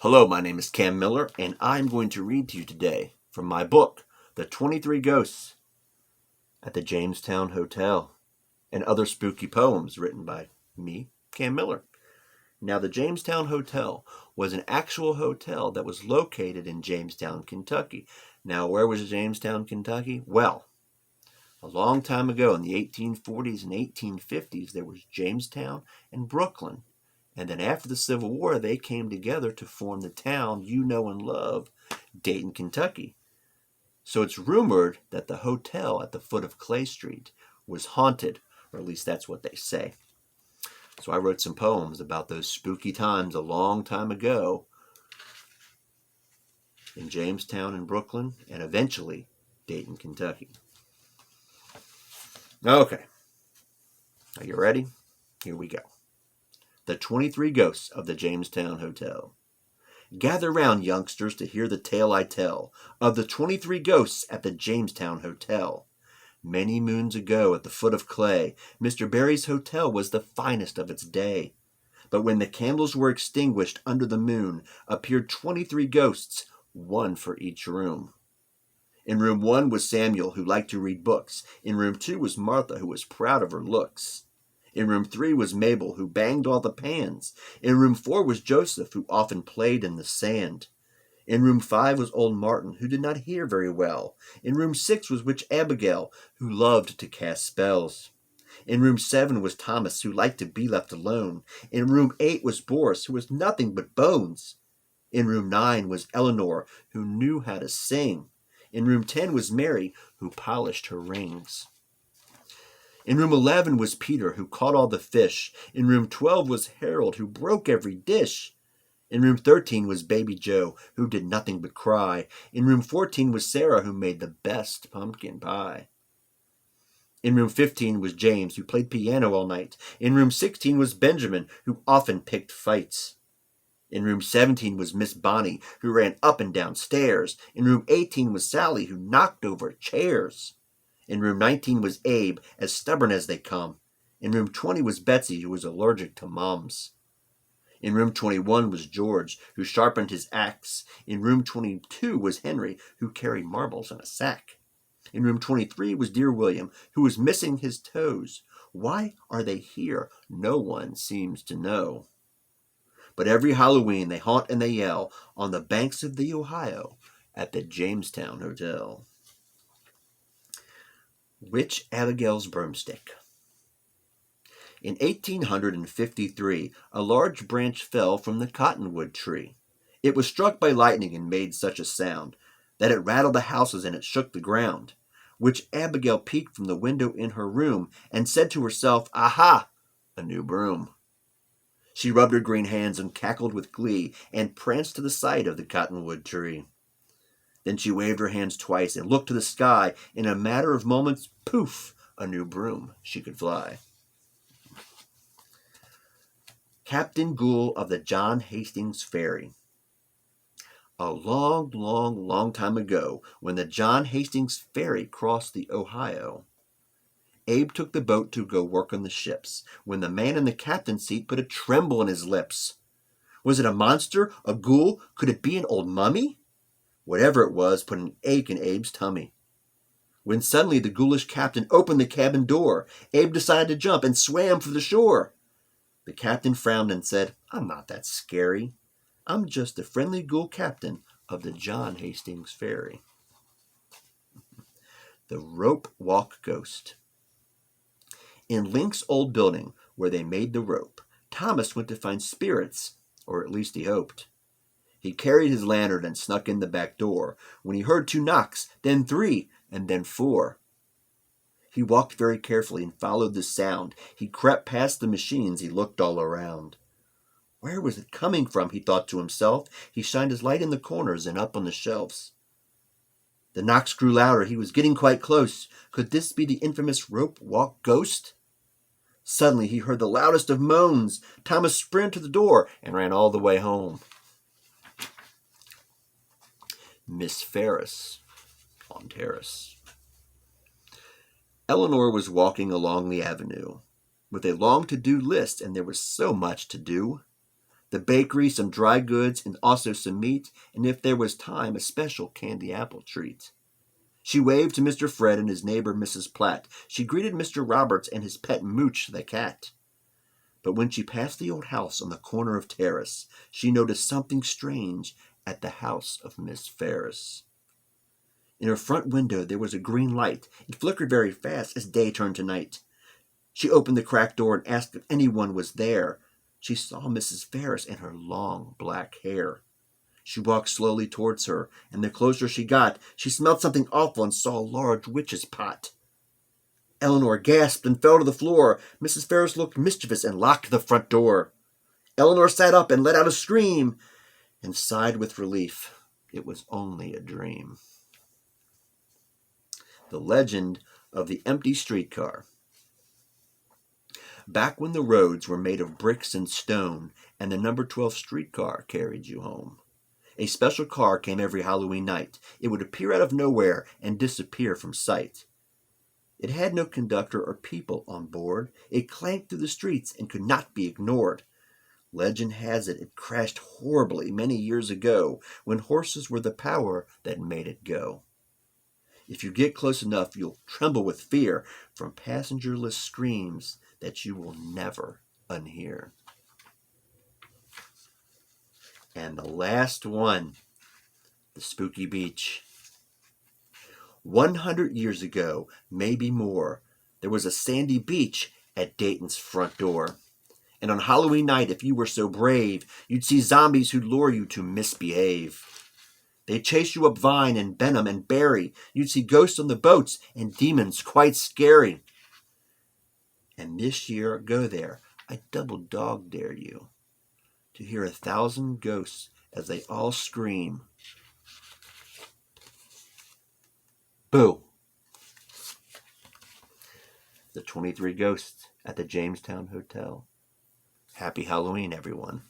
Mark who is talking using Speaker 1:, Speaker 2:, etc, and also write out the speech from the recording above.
Speaker 1: Hello, my name is Cam Miller, and I'm going to read to you today from my book, The 23 Ghosts at the Jamestown Hotel, and other spooky poems written by me, Cam Miller. Now, the Jamestown Hotel was an actual hotel that was located in Jamestown, Kentucky. Now, where was Jamestown, Kentucky? Well, a long time ago in the 1840s and 1850s, there was Jamestown and Brooklyn. And then after the Civil War, they came together to form the town you know and love, Dayton, Kentucky. So it's rumored that the hotel at the foot of Clay Street was haunted, or at least that's what they say. So I wrote some poems about those spooky times a long time ago in Jamestown and Brooklyn, and eventually Dayton, Kentucky. Okay. Are you ready? Here we go. The 23 Ghosts of the Jamestown Hotel. Gather round, youngsters, to hear the tale I tell of the 23 ghosts at the Jamestown Hotel. Many moons ago, at the foot of Clay, Mr. Barry's hotel was the finest of its day. But when the candles were extinguished under the moon, appeared 23 ghosts, one for each room. In room 1 was Samuel, who liked to read books. In room 2 was Martha, who was proud of her looks. In room 3 was Mabel, who banged all the pans. In room 4 was Joseph, who often played in the sand. In room 5 was old Martin, who did not hear very well. In room 6 was witch Abigail, who loved to cast spells. In room 7 was Thomas, who liked to be left alone. In room 8 was Boris, who was nothing but bones. In room 9 was Eleanor, who knew how to sing. In room 10 was Mary, who polished her rings. In room 11 was Peter, who caught all the fish. In room 12 was Harold, who broke every dish. In room 13 was Baby Joe, who did nothing but cry. In room 14 was Sarah, who made the best pumpkin pie. In room 15 was James, who played piano all night. In room 16 was Benjamin, who often picked fights. In room 17 was Miss Bonnie, who ran up and down stairs. In room 18 was Sally, who knocked over chairs. In room 19 was Abe, as stubborn as they come. In room 20 was Betsy, who was allergic to mums. In room 21 was George, who sharpened his axe. In room 22 was Henry, who carried marbles in a sack. In room 23 was dear William, who was missing his toes. Why are they here? No one seems to know. But every Halloween they haunt and they yell on the banks of the Ohio at the Jamestown Hotel. Witch Abigail's Broomstick. In 1853, a large branch fell from the cottonwood tree. It was struck by lightning and made such a sound that it rattled the houses and it shook the ground. Witch Abigail peeked from the window in her room and said to herself, "Aha! A new broom." She rubbed her green hands and cackled with glee and pranced to the side of the cottonwood tree. Then she waved her hands twice and looked to the sky. In a matter of moments, poof, a new broom she could fly. Captain Ghoul of the John Hastings Ferry. A long time ago, when the John Hastings Ferry crossed the Ohio, Abe took the boat to go work on the ships, when the man in the captain's seat put a tremble in his lips. Was it a monster? A ghoul? Could it be an old mummy? Whatever it was put an ache in Abe's tummy. When suddenly the ghoulish captain opened the cabin door, Abe decided to jump and swam for the shore. The captain frowned and said, "I'm not that scary. I'm just the friendly ghoul captain of the John Hastings Ferry." The Rope Walk Ghost. In Link's old building, where they made the rope, Thomas went to find spirits, or at least he hoped. He carried his lantern and snuck in the back door, when he heard 2 knocks, then 3, and then 4. He walked very carefully and followed the sound. He crept past the machines. He looked all around. Where was it coming from? He thought to himself. He shined his light in the corners and up on the shelves. The knocks grew louder. He was getting quite close. Could this be the infamous rope walk ghost? Suddenly he heard the loudest of moans. Thomas sprinted to the door and ran all the way home. Miss Ferris on Terrace. Eleanor was walking along the avenue with a long to-do list, and there was so much to do. the bakery, some dry goods, and also some meat, and if there was time, a special candy apple treat. She waved to Mr. Fred and his neighbor Mrs. Platt. She greeted Mr. Roberts and his pet Mooch the cat. But when she passed the old house on the corner of Terrace, she noticed something strange at the house of Miss Ferris. In her front window there was a green light. It flickered very fast as day turned to night. She opened the cracked door and asked if anyone was there. She saw Mrs. Ferris and her long black hair. She walked slowly towards her, and the closer she got, she smelled something awful and saw a large witch's pot. Eleanor gasped and fell to the floor. Mrs. Ferris looked mischievous and locked the front door. Eleanor sat up and let out a scream and sighed with relief. It was only a dream. The Legend of the Empty Streetcar. Back when the roads were made of bricks and stone and the number 12 streetcar carried you home, a special car came every Halloween night. It would appear out of nowhere and disappear from sight. It had no conductor or people on board. It clanked through the streets and could not be ignored. Legend has it crashed horribly many years ago when horses were the power that made it go. If you get close enough, you'll tremble with fear from passengerless screams that you will never unhear. And the last one, the spooky beach. 100 years ago, maybe more, there was a sandy beach at Dayton's front door. And on Halloween night, if you were so brave, you'd see zombies who'd lure you to misbehave. They'd chase you up Vine and Benham and Berry. You'd see ghosts on the boats and demons quite scary. And this year, go there. I double dog dare you to hear 1,000 ghosts as they all scream, boo! The 23 Ghosts at the Jamestown Hotel. Happy Halloween, everyone.